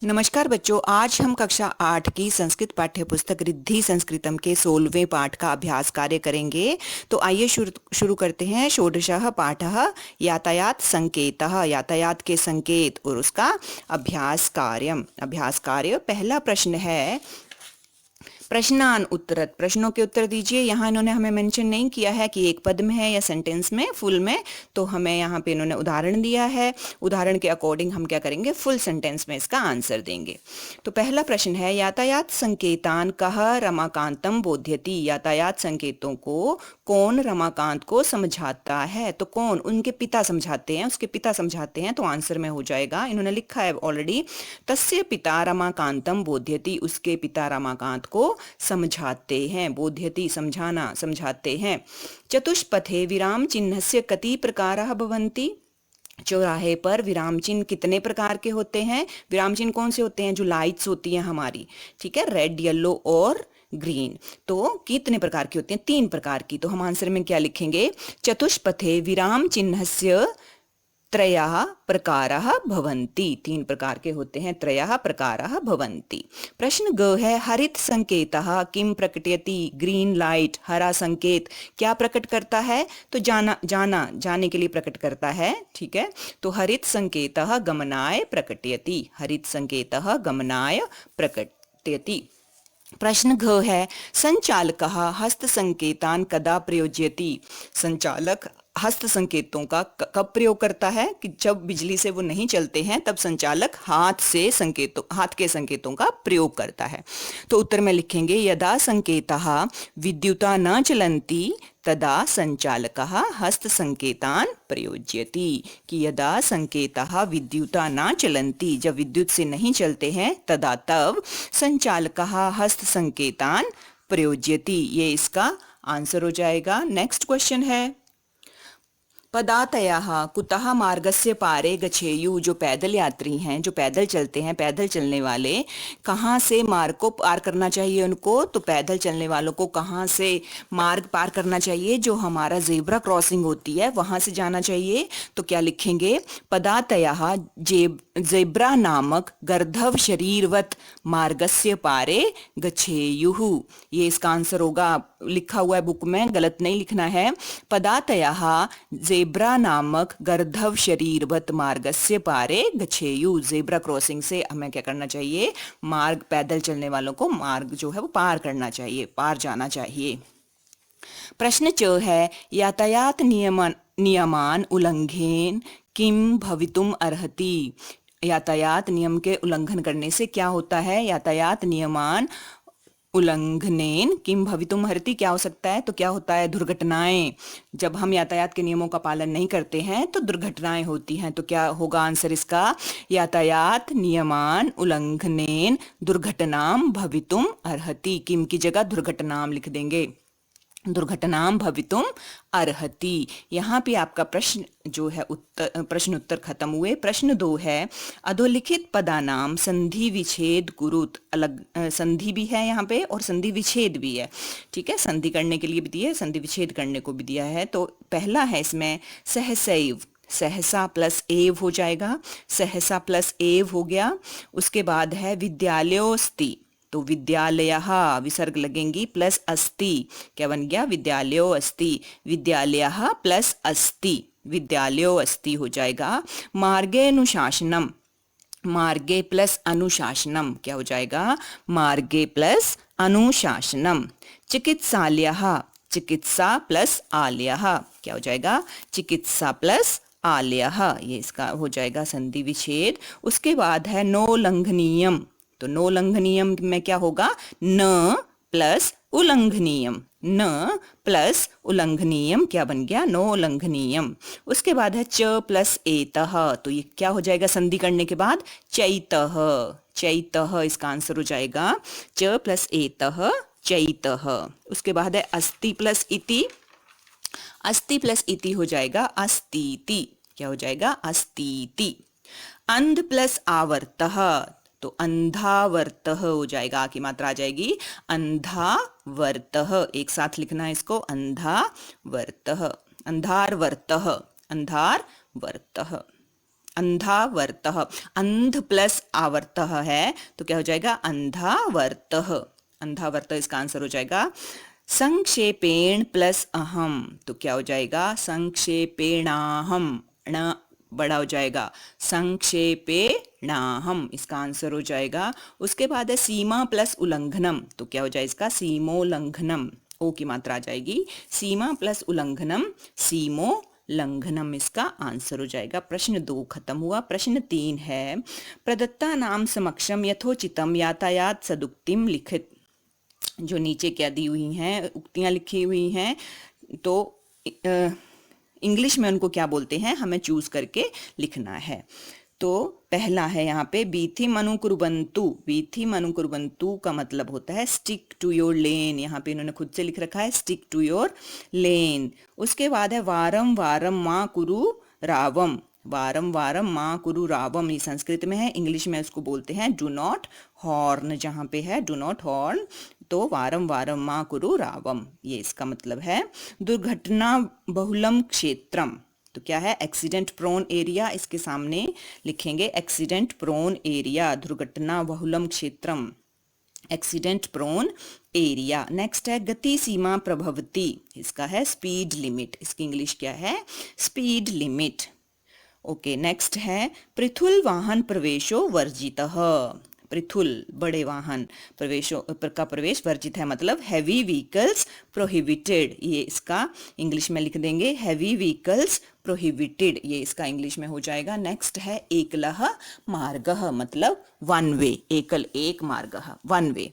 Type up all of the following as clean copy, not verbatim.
नमस्कार बच्चों, आज हम कक्षा 8 की संस्कृत पाठ्य पुस्तक रिद्धि संस्कृतम के 16वें पाठ का अभ्यास कार्य करेंगे। तो आइए शुरू करते हैं। षोडशः पाठः यातायात संकेतः, यातायात के संकेत और उसका अभ्यास कार्य। पहला प्रश्न है, प्रश्नान उत्तरत, प्रश्नों के उत्तर दीजिए। यहाँ इन्होंने हमें मेंशन नहीं किया है कि एक पद में है या सेंटेंस में, फुल में, तो हमें यहाँ पे इन्होंने उदाहरण दिया है। उदाहरण के अकॉर्डिंग हम क्या करेंगे, फुल सेंटेंस में इसका आंसर देंगे। तो पहला प्रश्न है, यातायात संकेतान कह रमाकांतम बोध्यति, यातायात संकेतों को कौन रमाकांत को समझाता है। तो कौन, उनके पिता समझाते हैं, उसके पिता समझाते हैं, तो आंसर में हो जाएगा, इन्होंने लिखा है ऑलरेडी, तस्य पिता रमाकांतम बोध्यति, उसके पिता रमाकांत को समझाते हैं। बोध्यति समझाना, समझाते हैं। चतुष्पथे विराम चिन्हस्य कति प्रकाराः भवन्ति, चौराहे पर विराम चिन्ह कितने प्रकार के होते हैं। विराम चिन्ह कौन से होते हैं, जो लाइट्स होती हैं हमारी, ठीक है, रेड, येलो और ग्रीन। तो कितने प्रकार की होती हैं, 3 प्रकार की। तो हम आंसर में क्या लिखेंगे, चतुष्पथे विराम चिन्हस्य त्रयः प्रकाराः भवन्ति, 3 प्रकार के होते हैं, त्रयः प्रकाराः भवन्ति। प्रश्न ग है, हरित संकेतः किम प्रकटयति, ग्रीन लाइट, हरा संकेत क्या प्रकट करता है। तो जाने के लिए प्रकट करता है, ठीक है। तो हरित संकेतः गमनाय प्रकटयति, हरित संकेतः गमनाय प्रकटयति। प्रश्न घ है, संचालकः हस्त संकेतान कदा प्रयोजयति, संचालक हस्त संकेतों का कब प्रयोग करता है, कि जब बिजली से वो नहीं चलते हैं तब संचालक हाथ के संकेतों का प्रयोग करता है। तो उत्तर में लिखेंगे, यदा संकेतः विद्युता न चलन्ति तदा संचालकः हस्त संकेतान प्रयोजयति, कि यदा संकेतः विद्युता न चलन्ति, जब विद्युत से नहीं चलते हैं, तदा तब संचालकः हस्त संकेतान प्रयोजयति, ये इसका आंसर हो जाएगा। नेक्स्ट क्वेश्चन है, पदातयः कुतः मार्गस्य पारे गच्छेयु, जो पैदल यात्री हैं, जो पैदल चलते हैं, पैदल चलने वाले कहाँ से मार्ग को पार करना चाहिए उनको। तो पैदल चलने वालों को कहाँ से मार्ग पार करना चाहिए, जो हमारा जेब्रा क्रॉसिंग होती है वहाँ से जाना चाहिए। तो क्या लिखेंगे, पदातयः जेब्रा नामक गर्दभ शरीरवत मार्गस्य पारे गच्छेयुः, ये इसका आंसर होगा। लिखा हुआ है बुक में, गलत नहीं लिखना है। पदातयः जेब्रा नामक गर्दभ शरीरवत मार्गस्य पारे गच्छेयु, जेब्रा क्रॉसिंग से हमें क्या करना चाहिए, मार्ग, पैदल चलने वालों को मार्ग जो है वो पार करना चाहिए, पार जाना चाहिए। प्रश्न च है, यातायात नियमान उल्लंघेन किम भवितुम अर्हति, यातायात नियम के उल्लंघन करने से क्या होता है। यातायात नियमान उल्लंघनेन किम भवितुम अर्हति, क्या हो सकता है, तो क्या होता है, दुर्घटनाएं। जब हम यातायात के नियमों का पालन नहीं करते हैं तो दुर्घटनाएं होती हैं। तो क्या होगा आंसर इसका, यातायात नियमान उल्लंघनेन दुर्घटनाम भवितुम अर्हति, किम की जगह दुर्घटनाम लिख देंगे, दुर्घटनाम भवितुम अर्हति। यहाँ पे आपका प्रश्न जो है प्रश्न उत्तर खत्म हुए। प्रश्न 2 है, अधोलिखित पदानाम संधि विच्छेद कुरुत, अलग संधि भी है यहाँ पे और संधि विच्छेद भी है, ठीक है, संधि करने के लिए भी दिया है, संधि विच्छेद करने को भी दिया है। तो पहला है इसमें सहसैव, सहसा प्लस एव हो जाएगा, सहसा प्लस एव हो गया। उसके बाद है विद्यालयोस्ति, तो विद्यालयः विसर्ग लगेंगी प्लस अस्ति, क्या बन गया, विद्यालयो अस्ति, विद्यालयः प्लस अस्ति, विद्यालयो अस्ति हो जाएगा। मार्गे अनुशासनम, मार्गे प्लस अनुशासनम क्या हो जाएगा, मार्गे प्लस अनुशासनम। चिकित्सालयः, चिकित्सा प्लस आलयः क्या हो जाएगा, चिकित्सा प्लस आलयः, ये इसका हो जाएगा संधि विच्छेद। उसके बाद है नोल्लंघनीयम, तो नो लंघनीयम में क्या होगा, न प्लस उल्लंघनीयम, न प्लस उल्लंघनीयम क्या बन गया, नो उल्लंघनीयम। उसके बाद है च प्लस एतः, तो ये क्या हो जाएगा संधि करने के बाद, चैतः, चैतः इसका आंसर हो जाएगा, च प्लस एतः चैतः। उसके बाद है अस्ति प्लस इति, अस्ति प्लस इति हो जाएगा अस्तीति, क्या हो जाएगा, अस्तीति। अंध प्लस आवर्तः, तो अंधावर्तः हो जाएगा, आ की मात्रा आ जाएगी, अंधावर्तः, एक साथ लिखना है इसको, अंधावर्तः, अंधारवर्तः, अंधारवर्तः। अंधावर्तः, अंध प्लस आवर्तः है तो क्या हो जाएगा अंधावर्तः, अंधावर्तः इसका आंसर हो जाएगा। संक्षेपेण प्लस अहम तो क्या हो जाएगा संक्षेपेणाहम, ण बड़ा हो जाएगा संक्षेपेणाहम, इसका आंसर हो जाएगा। उसके बाद है सीमा प्लस उल्लंघनम तो क्या हो जाएगा इसका सीमोल्लंघनम, ओ की मात्रा आ जाएगी, सीमा प्लस उल्लंघनम सीमोल्लंघनम, इसका आंसर हो जाएगा। प्रश्न 2 खत्म हुआ। प्रश्न 3 है प्रदत्ता नाम समक्षम यथोचितम यातायात सदुक्तिम लिखित, जो नीचे क्या दी हुई हैं उक्तियां लिखी हुई हैं तो इंग्लिश में उनको क्या बोलते हैं हमें चूज करके लिखना है। तो पहला है यहाँ पे बीथी मनुकुर्बंतु, बीथी मनुकुर्बंतु का मतलब होता है स्टिक टू योर लेन, यहाँ पे इन्होंने खुद से लिख रखा है स्टिक टू योर लेन। उसके बाद है वारम वारम माँ कुरु रावम, वारम वारम माँ कुरु रावम, ये संस्कृत में है, इंग्लिश में इसको बोलते हैं डू नॉट हॉर्न, जहाँ पे है डू नॉट हॉर्न तो वारम वारम माँ कुरु रावम, ये इसका मतलब है। दुर्घटना बहुलम क्षेत्रम तो क्या है एक्सीडेंट प्रोन एरिया, इसके सामने लिखेंगे एक्सीडेंट प्रोन एरिया, दुर्घटना बहुलम क्षेत्रम एक्सीडेंट प्रोन एरिया। नेक्स्ट है गति सीमा प्रभवती, इसका है स्पीड लिमिट, इसकी इंग्लिश क्या है स्पीड लिमिट। ओके नेक्स्ट है पृथुल वाहन प्रवेशो वर्जितः, पृथुल बड़े वाहन प्रवेशों का प्रवेश वर्जित है मतलब हैवी व्हीकल्स प्रोहिबिटेड, ये इसका इंग्लिश में लिख देंगे हैवी व्हीकल्स प्रोहिबिटेड, ये इसका इंग्लिश में हो जाएगा। नेक्स्ट है एकलः मार्गः मतलब वन वे, एकल एक मार्गः वन वे।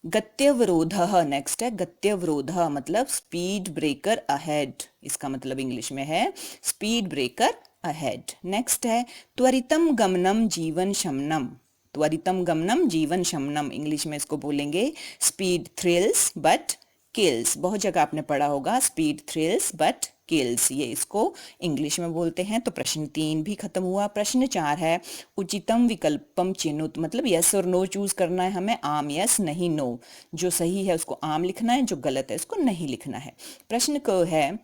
गत्यवरोधः, नेक्स्ट है गत्यवरोधः मतलब स्पीड ब्रेकर अहेड, इसका मतलब इंग्लिश में है स्पीड ब्रेकर अहेड। नेक्स्ट है त्वरितम गमनम जीवन शमनम, त्वरितम गमनम जीवन शमनम, इंग्लिश में इसको बोलेंगे स्पीड थ्रिल्स बट किल्स, बहुत जगह आपने पढ़ा होगा स्पीड थ्रिल्स बट किल्स, ये इसको इंग्लिश में बोलते हैं। तो प्रश्न 3 भी खत्म हुआ। प्रश्न 4 है उचितम विकल्पम चिनुत मतलब यस और नो चूज करना है हमें, आम यस नहीं नो, जो सही है उसको आम लिखना है, जो गलत है उसको नहीं लिखना है। प्रश्न क है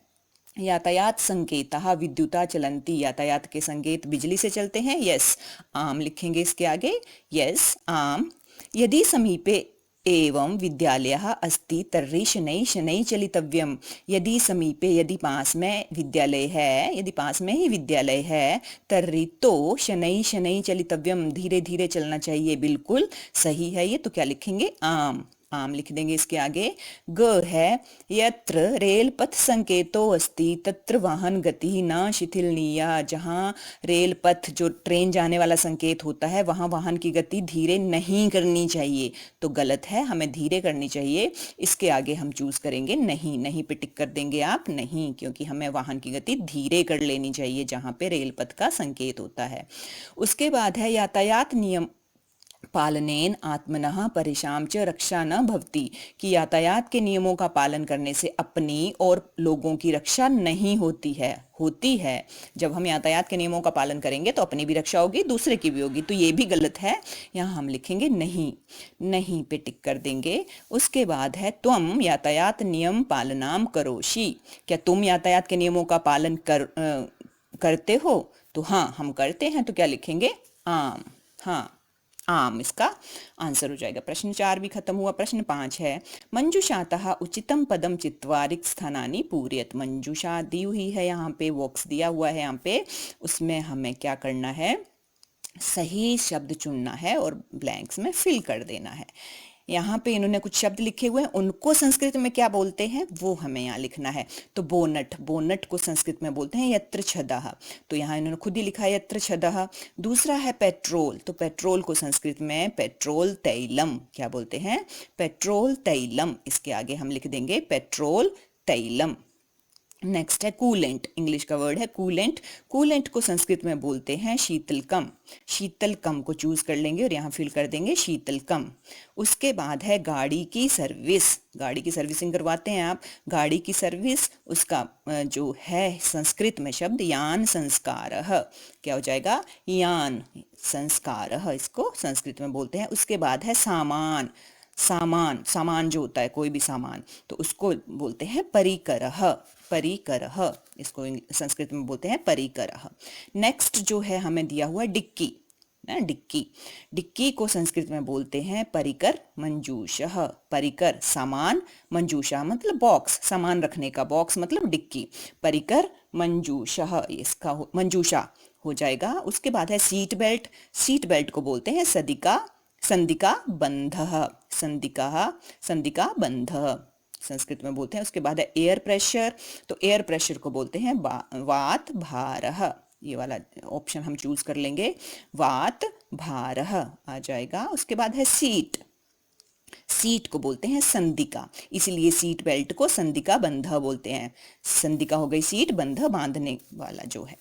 यातायात संकेतः विद्युता चलंती, यातायात के संकेत बिजली से चलते हैं, यस आम लिखेंगे इसके आगे, यस आम। यदि समीपे एवं विद्यालयः अस्ति तर्हि शनैः शनैः चलितव्यम, यदि समीपे यदि पास में विद्यालय है, यदि पास में ही विद्यालय है तर्हि तो शनैः शनैः चलितव्यम धीरे धीरे चलना चाहिए, बिल्कुल सही है ये, तो क्या लिखेंगे आम, आम लिख देंगे इसके आगे। ग है यत्र रेल पथ संकेतो अस्ति तत्र वाहन गति न शिथिलनीया, जहाँ रेल पथ जो ट्रेन जाने वाला संकेत होता है वहाँ वाहन की गति धीरे नहीं करनी चाहिए, तो गलत है हमें धीरे करनी चाहिए, इसके आगे हम चूज करेंगे नहीं, नहीं पे टिक कर देंगे आप नहीं, क्योंकि हमें वाहन की गति धीरे कर लेनी चाहिए जहाँ पे रेल पथ का संकेत होता है। उसके बाद है यातायात नियम पालनेन आत्मनः परेशान च रक्षा न भवति, कि यातायात के नियमों का पालन करने से अपनी और लोगों की रक्षा नहीं होती है, होती है। जब हम यातायात के नियमों का पालन करेंगे तो अपनी भी रक्षा होगी दूसरे की भी होगी, तो ये भी गलत है, यहाँ हम लिखेंगे नहीं, नहीं पे टिक कर देंगे। उसके बाद है त्वम यातायात नियम पालनाम करोषि, क्या तुम यातायात के नियमों का पालन करते हो, तो हाँ हम करते हैं, तो क्या लिखेंगे आम, हाँ आम इसका आंसर हो जाएगा। प्रश्न 4 भी खत्म हुआ। प्रश्न 5 है मंजुषातः उचितम पदम चित्वा रिक्त स्थानानि पूरयत, मंजुषा दी हुई है यहाँ पे, बॉक्स दिया हुआ है यहाँ पे, उसमें हमें क्या करना है सही शब्द चुनना है और ब्लैंक्स में फिल कर देना है। यहाँ पे इन्होंने कुछ शब्द लिखे हुए हैं, उनको संस्कृत में क्या बोलते हैं वो हमें यहाँ लिखना है। तो बोनट, बोनट को संस्कृत में बोलते हैं यत्र छदः, तो यहाँ इन्होंने खुद ही लिखा है यत्र छदः। दूसरा है पेट्रोल, तो पेट्रोल को संस्कृत में पेट्रोल तैलम क्या बोलते हैं, पेट्रोल तैलम, इसके आगे हम लिख देंगे पेट्रोल तैलम। नेक्स्ट है कूलेंट, इंग्लिश का वर्ड है कूलेंट, कूलेंट को संस्कृत में बोलते हैं शीतलकम, शीतलकम को चूज कर लेंगे और यहाँ फिल कर देंगे शीतलकम। उसके बाद है गाड़ी की सर्विस, गाड़ी की सर्विसिंग करवाते हैं आप, गाड़ी की सर्विस, उसका जो है संस्कृत में शब्द यान संस्कारः, क्या हो जाएगा यान संस्कारः, इसको संस्कृत में बोलते हैं। उसके बाद है सामान, सामान, सामान जो होता है कोई भी सामान, तो उसको बोलते हैं परिकरः। परिकरः, इसको संस्कृत में बोलते हैं परिकरः। नेक्स्ट जो है हमें दिया हुआ डिक्की ना, डिक्की। डिक्की को संस्कृत में बोलते हैं परिकर मंजूषः। परिकर सामान, मंजूषा मतलब बॉक्स, सामान रखने का बॉक्स मतलब डिक्की। परिकर मंजूषः, इसका मंजूषा हो जाएगा। उसके बाद है सीट बेल्ट। सीट बेल्ट को बोलते हैं सदिका, संदिका बंधः। संदिका, संदिका बंधः संस्कृत में बोलते हैं। उसके बाद है एयर प्रेशर। तो एयर प्रेशर को बोलते हैं वात भारः। ये वाला ऑप्शन हम चूज कर लेंगे, वात भारः आ जाएगा। उसके बाद है सीट। सीट को बोलते हैं संदिका, इसलिए सीट बेल्ट को संदिका बंधः बोलते हैं। संदिका हो गई सीट, बंधः बांधने वाला जो है,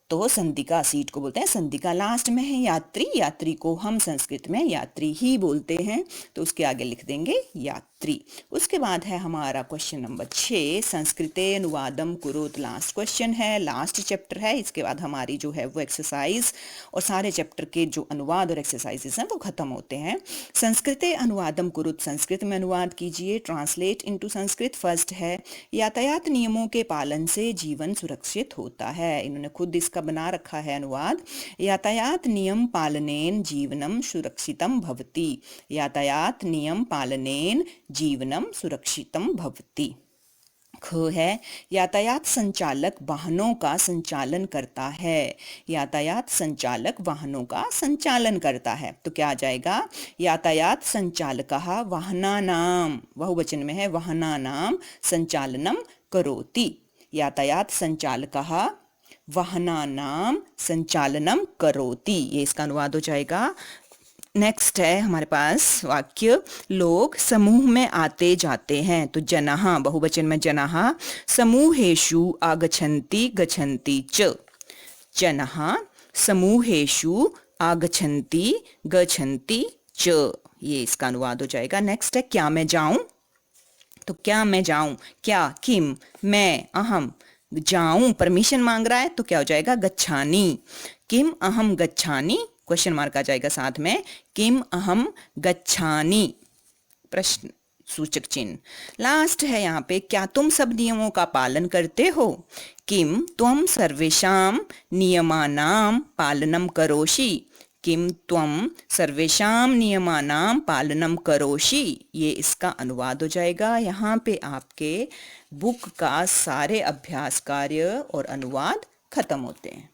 तो संदिका, सीट को बोलते हैं संदिका। लास्ट में है यात्री। यात्री को हम संस्कृत में यात्री ही बोलते हैं, तो उसके आगे लिख देंगे यात्री। उसके बाद है हमारा क्वेश्चन नंबर 6, संस्कृते अनुवादम कुरुत। लास्ट क्वेश्चन है, लास्ट चैप्टर है। इसके बाद हमारी जो है वो एक्सरसाइज और सारे चैप्टर के जो अनुवाद और एक्सरसाइजेस हैं वो खत्म होते हैं। संस्कृते अनुवादम कुरुत, संस्कृत में अनुवाद कीजिए, ट्रांसलेट इनटू संस्कृत। फर्स्ट है यातायात नियमों के पालन से जीवन सुरक्षित होता है। इन्होंने खुद इसका बना रखा है अनुवाद। यातायात नियम पालनेन जीवनम सुरक्षितम भवति। यातायात नियम पालनेन जीवनम सुरक्षितम भवति। ख है यातायात संचालक वाहनों का संचालन करता है। यातायात संचालक वाहनों का संचालन करता है, तो क्या आ जाएगा, यातायात संचालकः वाहनानां, बहुवचन में है, वाहनानां संचालनम करोति। यातायात संचालकः वाहनानां संचालनम करोति, ये इसका अनुवाद हो जाएगा। नेक्स्ट है हमारे पास वाक्य, लोग समूह में आते जाते हैं। तो जनः, बहुवचन में जनः, समूहेषु आगच्छन्ति गच्छन्ति च। जनः समूहेषु आगच्छन्ति गच्छन्ति च, ये इसका अनुवाद हो जाएगा। नेक्स्ट है क्या मैं जाऊं। तो क्या मैं जाऊं, क्या, किम, मैं, अहम, जाऊं, परमिशन मांग रहा है, तो क्या हो जाएगा, गच्छानि। किम अहम गच्छानि, क्वेश्चन मार्क आ जाएगा साथ में, किम अहम गच्छानि, प्रश्न सूचक चिन्ह। लास्ट है यहाँ पे, क्या तुम सब नियमों का पालन करते हो। किम त्वम सर्वेषां नियमानां पालनं करोषि। किम त्वम सर्वेषां नियमानां पालनं करोषि, ये इसका अनुवाद हो जाएगा। यहाँ पे आपके बुक का सारे अभ्यास कार्य और अनुवाद खत्म होते हैं।